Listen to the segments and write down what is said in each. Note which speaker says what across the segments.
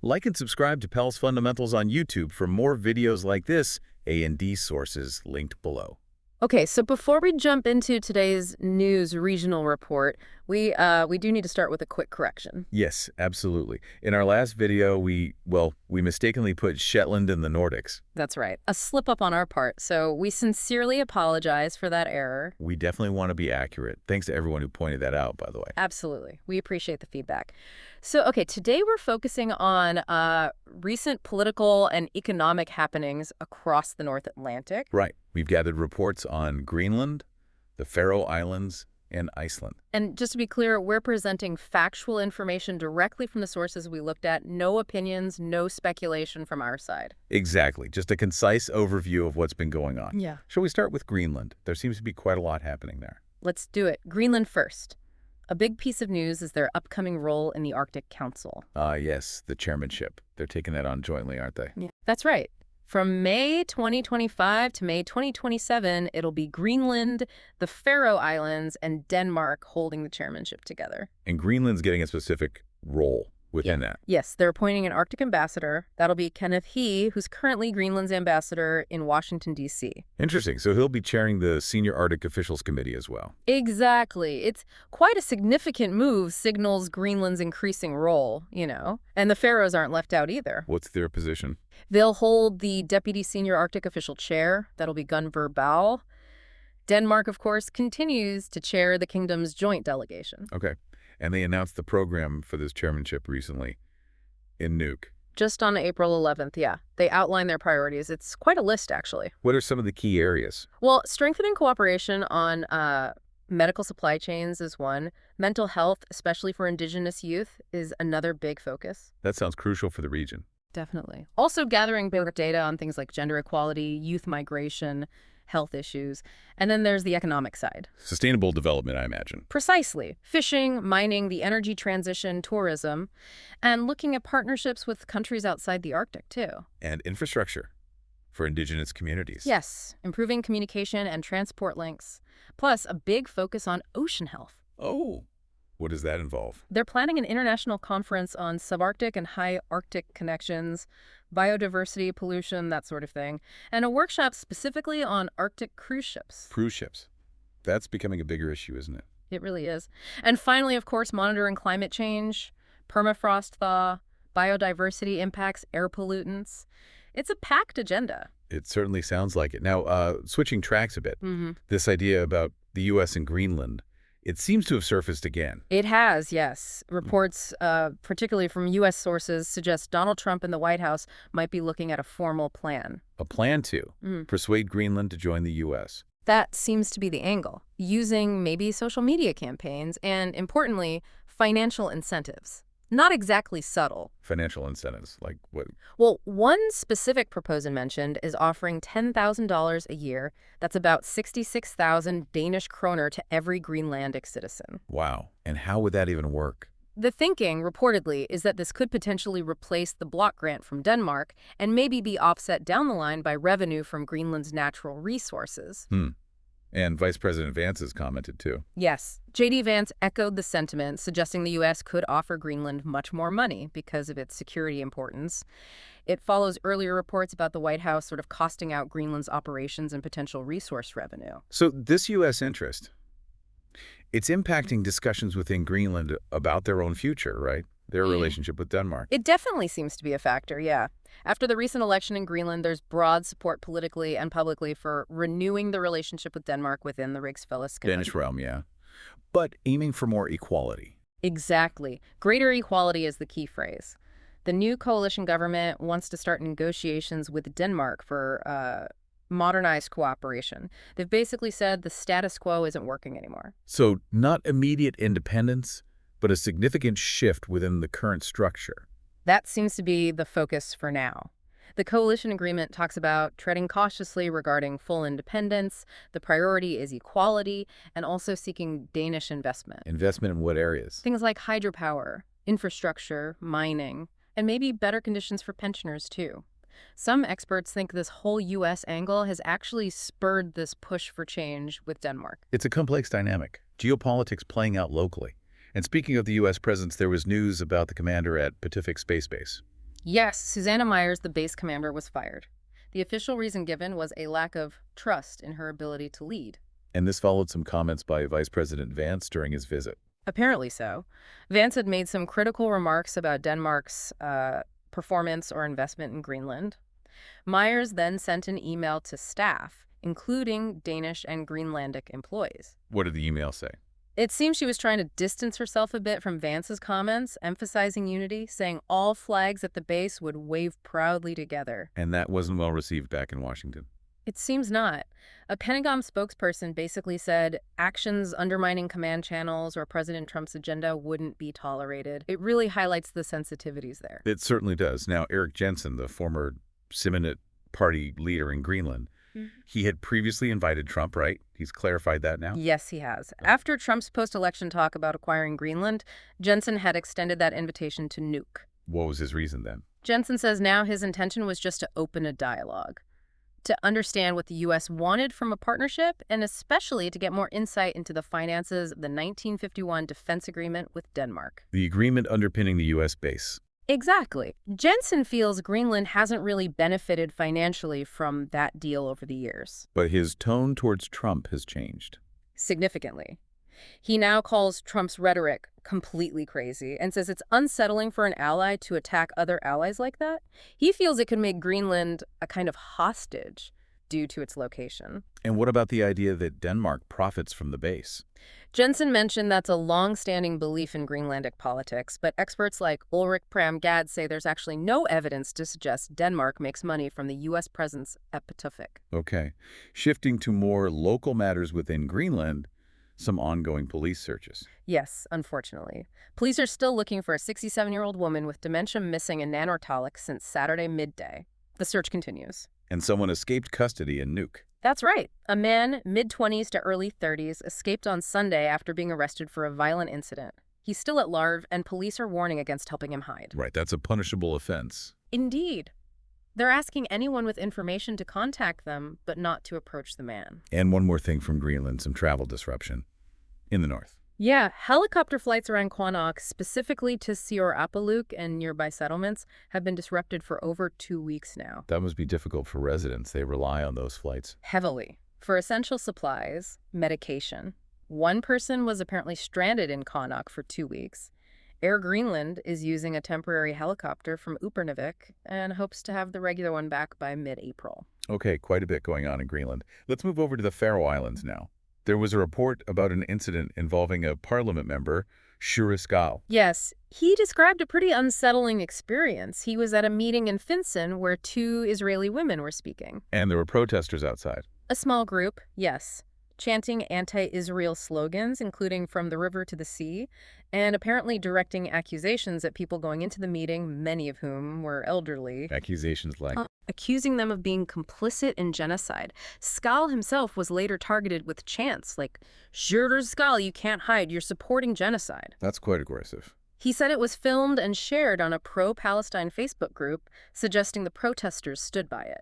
Speaker 1: Like and subscribe to PalsFundamentals on YouTube for more videos like this, A&D sources linked below.
Speaker 2: Okay, so before we jump into today's news regional report, we do need to start with a quick correction.
Speaker 1: Yes, absolutely. In our last video, we mistakenly put Shetland in the Nordics.
Speaker 2: That's right. A slip-up on our part, so we sincerely apologize for that error.
Speaker 1: We definitely want to be accurate. Thanks to everyone who pointed that out, by the way.
Speaker 2: Absolutely. We appreciate the feedback. So, okay, today we're focusing on recent political and economic happenings across the North Atlantic.
Speaker 1: Right. We've gathered reports on Greenland, the Faroe Islands, and Iceland.
Speaker 2: And just to be clear, we're presenting factual information directly from the sources we looked at. No opinions, no speculation from our side.
Speaker 1: Exactly. Just a concise overview of what's been going on.
Speaker 2: Yeah.
Speaker 1: Shall we start with Greenland? There seems to be quite a lot happening there.
Speaker 2: Let's do it. Greenland first. A big piece of news is their upcoming role in the Arctic Council.
Speaker 1: Yes, the chairmanship. They're taking that on jointly, aren't they?
Speaker 2: Yeah. That's right. From May 2025 to May 2027, it'll be Greenland, the Faroe Islands, and Denmark holding the chairmanship together.
Speaker 1: And Greenland's getting a specific role within that.
Speaker 2: Yes, they're appointing an Arctic ambassador. That'll be Kenneth He, who's currently Greenland's ambassador in Washington, D.C.
Speaker 1: Interesting. So he'll be chairing the Senior Arctic Officials Committee as well.
Speaker 2: Exactly. It's quite a significant move, signals Greenland's increasing role, you know. And the Faroes aren't left out either.
Speaker 1: What's their position?
Speaker 2: They'll hold the Deputy Senior Arctic Official Chair. That'll be Gunvor Bau. Denmark, of course, continues to chair the kingdom's joint delegation.
Speaker 1: Okay. And they announced the program for this chairmanship recently in Nuuk.
Speaker 2: Just on April 11th, yeah. They outlined their priorities. It's quite a list, actually.
Speaker 1: What are some of the key areas?
Speaker 2: Well, strengthening cooperation on medical supply chains is one. Mental health, especially for indigenous youth, is another big focus.
Speaker 1: That sounds crucial for the region.
Speaker 2: Definitely. Also gathering bigger data on things like gender equality, youth migration, health issues. And then there's the economic side.
Speaker 1: Sustainable development, I imagine.
Speaker 2: Precisely. Fishing, mining, the energy transition, tourism, and looking at partnerships with countries outside the Arctic, too.
Speaker 1: And infrastructure for indigenous communities.
Speaker 2: Yes, improving communication and transport links, plus a big focus on ocean health.
Speaker 1: Oh, what does that involve?
Speaker 2: They're planning an international conference on subarctic and high Arctic connections, biodiversity, pollution, that sort of thing, and a workshop specifically on Arctic cruise ships.
Speaker 1: Cruise ships. That's becoming a bigger issue, isn't it?
Speaker 2: It really is. And finally, of course, monitoring climate change, permafrost thaw, biodiversity impacts, air pollutants. It's a packed agenda.
Speaker 1: It certainly sounds like it. Now, switching tracks a bit, this idea about the U.S. and Greenland, it seems to have surfaced again.
Speaker 2: It has, yes. Reports, particularly from U.S. sources, suggest Donald Trump and the White House might be looking at a formal plan.
Speaker 1: A plan to persuade Greenland to join the U.S.
Speaker 2: That seems to be the angle, using maybe social media campaigns and, importantly, financial incentives. Not exactly subtle.
Speaker 1: Financial incentives, like what?
Speaker 2: Well, one specific proposal mentioned is offering $10,000 a year. That's about 66,000 Danish kroner to every Greenlandic citizen.
Speaker 1: Wow. And how would that even work?
Speaker 2: The thinking, reportedly, is that this could potentially replace the block grant from Denmark and maybe be offset down the line by revenue from Greenland's natural resources.
Speaker 1: And Vice President Vance has commented, too.
Speaker 2: Yes. J.D. Vance echoed the sentiment, suggesting the U.S. could offer Greenland much more money because of its security importance. It follows earlier reports about the White House sort of costing out Greenland's operations and potential resource revenue.
Speaker 1: So this U.S. interest, it's impacting discussions within Greenland about their own future, right? Their relationship with Denmark.
Speaker 2: It definitely seems to be a factor, yeah. After the recent election in Greenland, there's broad support politically and publicly for renewing the relationship with Denmark within the Rigsfællesskabet.
Speaker 1: Danish realm, yeah. But aiming for more equality.
Speaker 2: Exactly. Greater equality is the key phrase. The new coalition government wants to start negotiations with Denmark for modernized cooperation. They've basically said the status quo isn't working anymore.
Speaker 1: So not immediate independence, but a significant shift within the current structure.
Speaker 2: That seems to be the focus for now. The coalition agreement talks about treading cautiously regarding full independence. The priority is equality and also seeking Danish investment.
Speaker 1: Investment in what areas?
Speaker 2: Things like hydropower, infrastructure, mining, and maybe better conditions for pensioners, too. Some experts think this whole U.S. angle has actually spurred this push for change with Denmark.
Speaker 1: It's a complex dynamic, geopolitics playing out locally. And speaking of the U.S. presence, there was news about the commander at Pituffik Space Base.
Speaker 2: Yes, Susanna Myers, the base commander, was fired. The official reason given was a lack of trust in her ability to lead.
Speaker 1: And this followed some comments by Vice President Vance during his visit.
Speaker 2: Apparently so. Vance had made some critical remarks about Denmark's performance or investment in Greenland. Myers then sent an email to staff, including Danish and Greenlandic employees.
Speaker 1: What did the email say?
Speaker 2: It seems she was trying to distance herself a bit from Vance's comments, emphasizing unity, saying all flags at the base would wave proudly together.
Speaker 1: And that wasn't well received back in Washington.
Speaker 2: It seems not. A Pentagon spokesperson basically said actions undermining command channels or President Trump's agenda wouldn't be tolerated. It really highlights the sensitivities there.
Speaker 1: It certainly does. Now, Erik Jensen, the former Simonite Party leader in Greenland, he had previously invited Trump, right? He's clarified that now?
Speaker 2: Yes, he has. After Trump's post-election talk about acquiring Greenland, Jensen had extended that invitation to Nuuk.
Speaker 1: What was his reason then?
Speaker 2: Jensen says now his intention was just to open a dialogue, to understand what the U.S. wanted from a partnership, and especially to get more insight into the finances of the 1951 defense agreement with Denmark.
Speaker 1: The agreement underpinning the U.S. base.
Speaker 2: Exactly. Jensen feels Greenland hasn't really benefited financially from that deal over the years.
Speaker 1: But his tone towards Trump has changed.
Speaker 2: Significantly. He now calls Trump's rhetoric completely crazy and says it's unsettling for an ally to attack other allies like that. He feels it could make Greenland a kind of hostage due to its location.
Speaker 1: And what about the idea that Denmark profits from the base?
Speaker 2: Jensen mentioned that's a long-standing belief in Greenlandic politics, but experts like Ulrik Pram Gad say there's actually no evidence to suggest Denmark makes money from the U.S. presence at Pituffik.
Speaker 1: Okay. Shifting to more local matters within Greenland, some ongoing police searches.
Speaker 2: Yes, unfortunately. Police are still looking for a 67-year-old woman with dementia missing in Nanortalik since Saturday midday. The search continues.
Speaker 1: And someone escaped custody in Nuuk.
Speaker 2: That's right. A man, mid-20s to early 30s, escaped on Sunday after being arrested for a violent incident. He's still at large, and police are warning against helping him hide.
Speaker 1: Right, that's a punishable offense.
Speaker 2: Indeed. They're asking anyone with information to contact them, but not to approach the man.
Speaker 1: And one more thing from Greenland, some travel disruption in the north.
Speaker 2: Yeah, helicopter flights around Quanok, specifically to Siorapaluk and nearby settlements, have been disrupted for over 2 weeks now.
Speaker 1: That must be difficult for residents. They rely on those flights.
Speaker 2: Heavily. For essential supplies, medication. One person was apparently stranded in Quanok for 2 weeks. Air Greenland is using a temporary helicopter from Upernavik and hopes to have the regular one back by mid-April.
Speaker 1: Okay, quite a bit going on in Greenland. Let's move over to the Faroe Islands now. There was a report about an incident involving a parliament member, Shure Skal.
Speaker 2: Yes, he described a pretty unsettling experience. He was at a meeting in Finsen where 2 Israeli women were speaking.
Speaker 1: And there were protesters outside.
Speaker 2: A small group, yes, chanting anti-Israel slogans, including from the river to the sea, and apparently directing accusations at people going into the meeting, many of whom were elderly.
Speaker 1: Accusations like?
Speaker 2: Accusing them of being complicit in genocide. Skal himself was later targeted with chants like, "Sjurdur Skal, you can't hide, you're supporting genocide."
Speaker 1: That's quite aggressive.
Speaker 2: He said it was filmed and shared on a pro-Palestine Facebook group, suggesting the protesters stood by it.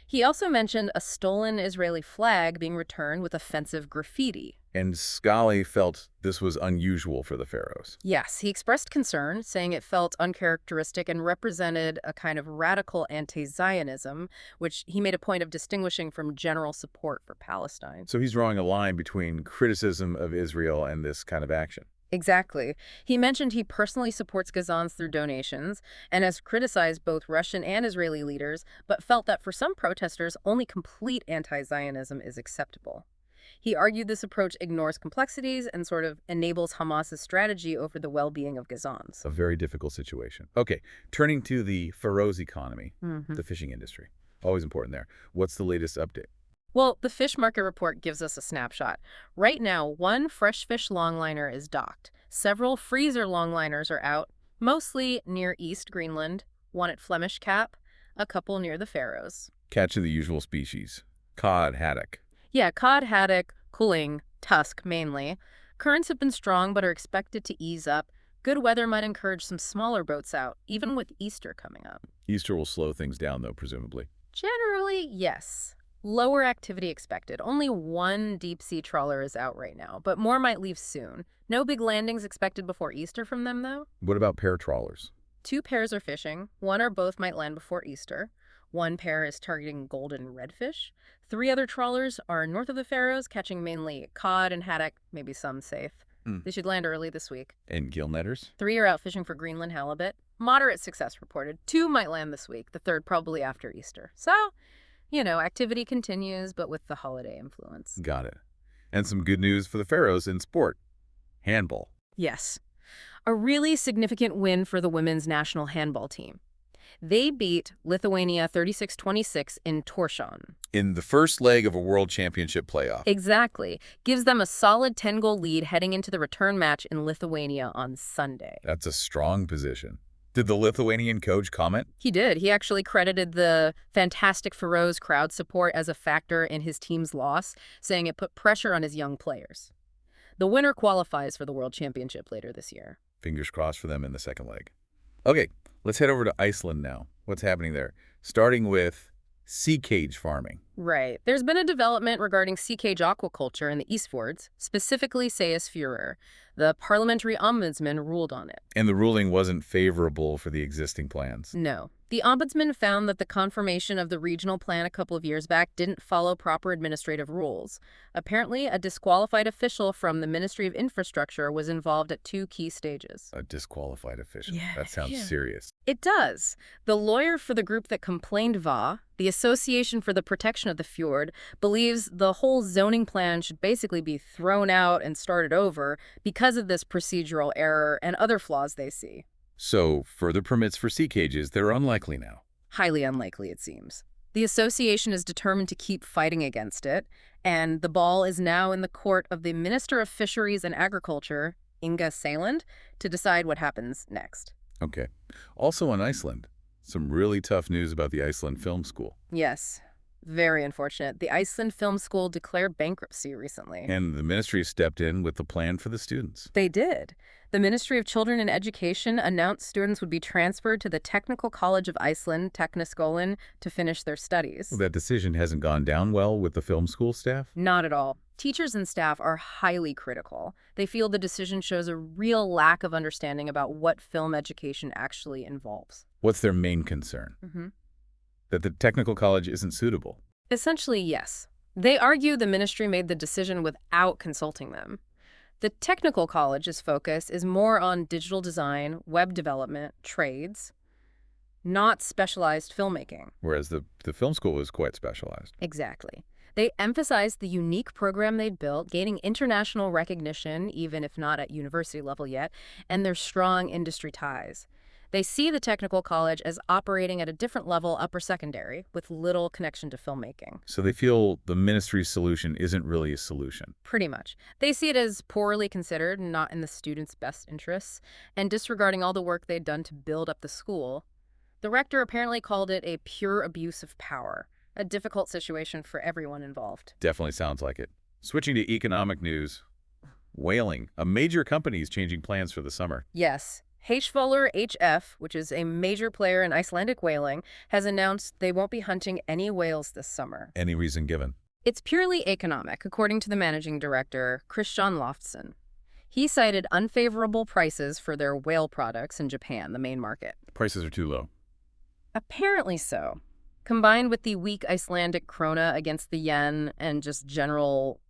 Speaker 2: He also mentioned a stolen Israeli flag being returned with offensive graffiti.
Speaker 1: And Scully felt this was unusual for the Faroes.
Speaker 2: Yes, he expressed concern, saying it felt uncharacteristic and represented a kind of radical anti-Zionism, which he made a point of distinguishing from general support for Palestine.
Speaker 1: So he's drawing a line between criticism of Israel and this kind of action.
Speaker 2: Exactly. He mentioned he personally supports Gazans through donations and has criticized both Russian and Israeli leaders, but felt that for some protesters, only complete anti-Zionism is acceptable. He argued this approach ignores complexities and sort of enables Hamas's strategy over the well-being of Gazans.
Speaker 1: A very difficult situation. Okay, turning to the Faroes economy, the fishing industry. Always important there. What's the latest update?
Speaker 2: Well, the fish market report gives us a snapshot. Right now, 1 fresh fish longliner is docked. Several freezer longliners are out, mostly near East Greenland, 1 at Flemish Cap, a couple near the Faroes.
Speaker 1: Catch of the usual species. Cod, haddock.
Speaker 2: Yeah, cod, haddock, culling, tusk mainly. Currents have been strong but are expected to ease up. Good weather might encourage some smaller boats out, even with Easter coming up.
Speaker 1: Easter will slow things down, though, presumably.
Speaker 2: Generally, yes. Lower activity expected. Only 1 deep-sea trawler is out right now, but more might leave soon. No big landings expected before Easter from them, though.
Speaker 1: What about pair trawlers?
Speaker 2: 2 pairs are fishing. 1 or both might land before Easter. 1 pair is targeting golden redfish. 3 other trawlers are north of the Faroes, catching mainly cod and haddock, maybe some safe. They should land early this week.
Speaker 1: And gill netters?
Speaker 2: 3 are out fishing for Greenland halibut. Moderate success reported. 2 might land this week, the 3rd probably after Easter. So, activity continues, but with the holiday influence.
Speaker 1: Got it. And some good news for the Faroes in sport. Handball.
Speaker 2: Yes. A really significant win for the women's national handball team. They beat Lithuania 36-26 in Tórshavn.
Speaker 1: In the first leg of a World Championship playoff.
Speaker 2: Exactly. Gives them a solid 10-goal lead heading into the return match in Lithuania on Sunday.
Speaker 1: That's a strong position. Did the Lithuanian coach comment?
Speaker 2: He did. He actually credited the fantastic Faroes crowd support as a factor in his team's loss, saying it put pressure on his young players. The winner qualifies for the World Championship later this year.
Speaker 1: Fingers crossed for them in the second leg. Okay, let's head over to Iceland now. What's happening there? Starting with sea cage farming.
Speaker 2: Right. There's been a development regarding sea cage aquaculture in the Eastfjords, specifically Seyðisfjörður. The parliamentary ombudsman ruled on it.
Speaker 1: And the ruling wasn't favorable for the existing plans.
Speaker 2: No. The ombudsman found that the confirmation of the regional plan a couple of years back didn't follow proper administrative rules. Apparently, a disqualified official from the Ministry of Infrastructure was involved at 2 key stages.
Speaker 1: A disqualified official.
Speaker 2: Yeah,
Speaker 1: That sounds serious.
Speaker 2: It does. The lawyer for the group that complained, the Association for the Protection of the Fjord, believes the whole zoning plan should basically be thrown out and started over because of this procedural error and other flaws they see.
Speaker 1: So, further permits for sea cages, they're unlikely now.
Speaker 2: Highly unlikely, it seems. The association is determined to keep fighting against it, and the ball is now in the court of the Minister of Fisheries and Agriculture, Inga Sæland, to decide what happens next.
Speaker 1: Okay. Also on Iceland, some really tough news about the Iceland Film School.
Speaker 2: Yes. Very unfortunate. The Iceland Film School declared bankruptcy recently.
Speaker 1: And the ministry stepped in with the plan for the students.
Speaker 2: They did. The Ministry of Children and Education announced students would be transferred to the Technical College of Iceland, Tekniskólan, to finish their studies.
Speaker 1: Well, that decision hasn't gone down well with the film school staff?
Speaker 2: Not at all. Teachers and staff are highly critical. They feel the decision shows a real lack of understanding about what film education actually involves.
Speaker 1: What's their main concern? That the technical college isn't suitable?
Speaker 2: Essentially, yes. They argue the ministry made the decision without consulting them. The technical college's focus is more on digital design, web development, trades, not specialized filmmaking.
Speaker 1: Whereas the film school is quite specialized.
Speaker 2: Exactly. They emphasized the unique program they'd built, gaining international recognition, even if not at university level yet, and their strong industry ties. They see the technical college as operating at a different level upper secondary, with little connection to filmmaking.
Speaker 1: So they feel the ministry's solution isn't really a solution.
Speaker 2: Pretty much. They see it as poorly considered, not in the students' best interests, and disregarding all the work they'd done to build up the school. The rector apparently called it a pure abuse of power, a difficult situation for everyone involved.
Speaker 1: Definitely sounds like it. Switching to economic news. Whaling. A major company is changing plans for the summer.
Speaker 2: Yes. Hreyfellur HF, which is a major player in Icelandic whaling, has announced they won't be hunting any whales this summer.
Speaker 1: Any reason given?
Speaker 2: It's purely economic, according to the managing director, Kristján Loftsson. He cited unfavorable prices for their whale products in Japan, the main market.
Speaker 1: Prices are too low.
Speaker 2: Apparently so. Combined with the weak Icelandic krona against the yen and just general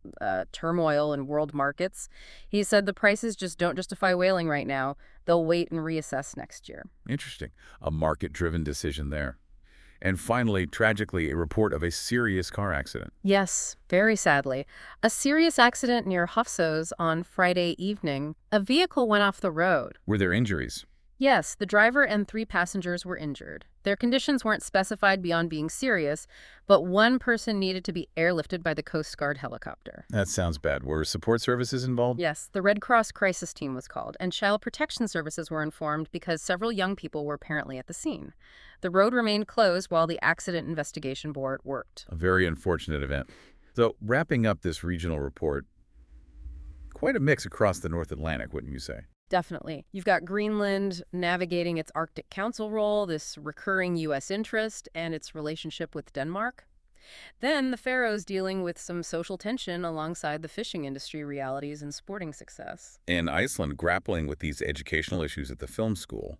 Speaker 2: turmoil in world markets, he said the prices just don't justify whaling right now. They'll wait and reassess next year.
Speaker 1: Interesting. A market-driven decision there. And finally, tragically, a report of a serious car accident.
Speaker 2: Yes, very sadly. A serious accident near Hofsós on Friday evening. A vehicle went off the road.
Speaker 1: Were there injuries?
Speaker 2: Yes, the driver and 3 passengers were injured. Their conditions weren't specified beyond being serious, but 1 person needed to be airlifted by the Coast Guard helicopter.
Speaker 1: That sounds bad. Were support services involved?
Speaker 2: Yes, the Red Cross crisis team was called, and Child Protection Services were informed because several young people were apparently at the scene. The road remained closed while the Accident Investigation Board worked.
Speaker 1: A very unfortunate event. So, wrapping up this regional report, quite a mix across the North Atlantic, wouldn't you say?
Speaker 2: Definitely. You've got Greenland navigating its Arctic Council role, this recurring U.S. interest, and its relationship with Denmark. Then the Faroes dealing with some social tension alongside the fishing industry realities and sporting success.
Speaker 1: And Iceland grappling with these educational issues at the film school.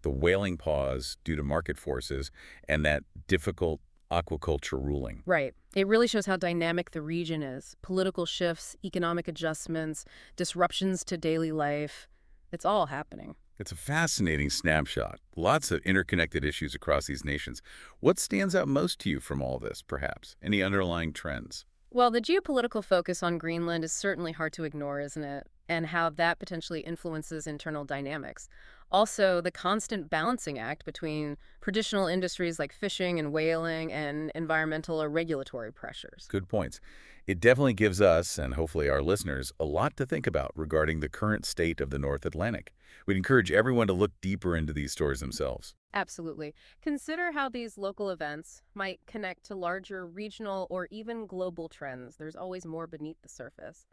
Speaker 1: the whaling pause due to market forces, and that difficult aquaculture ruling.
Speaker 2: Right. It really shows how dynamic the region is. Political shifts, economic adjustments, disruptions to daily life. It's all happening.
Speaker 1: It's a fascinating snapshot. Lots of interconnected issues across these nations. What stands out most to you from all this, perhaps? Any underlying trends?
Speaker 2: Well, the geopolitical focus on Greenland is certainly hard to ignore, isn't it? And how that potentially influences internal dynamics. Also, the constant balancing act between traditional industries like fishing and whaling and environmental or regulatory pressures.
Speaker 1: Good points. It definitely gives us, and hopefully our listeners, a lot to think about regarding the current state of the North Atlantic. We'd encourage everyone to look deeper into these stories themselves.
Speaker 2: Absolutely. Consider how these local events might connect to larger regional or even global trends. There's always more beneath the surface.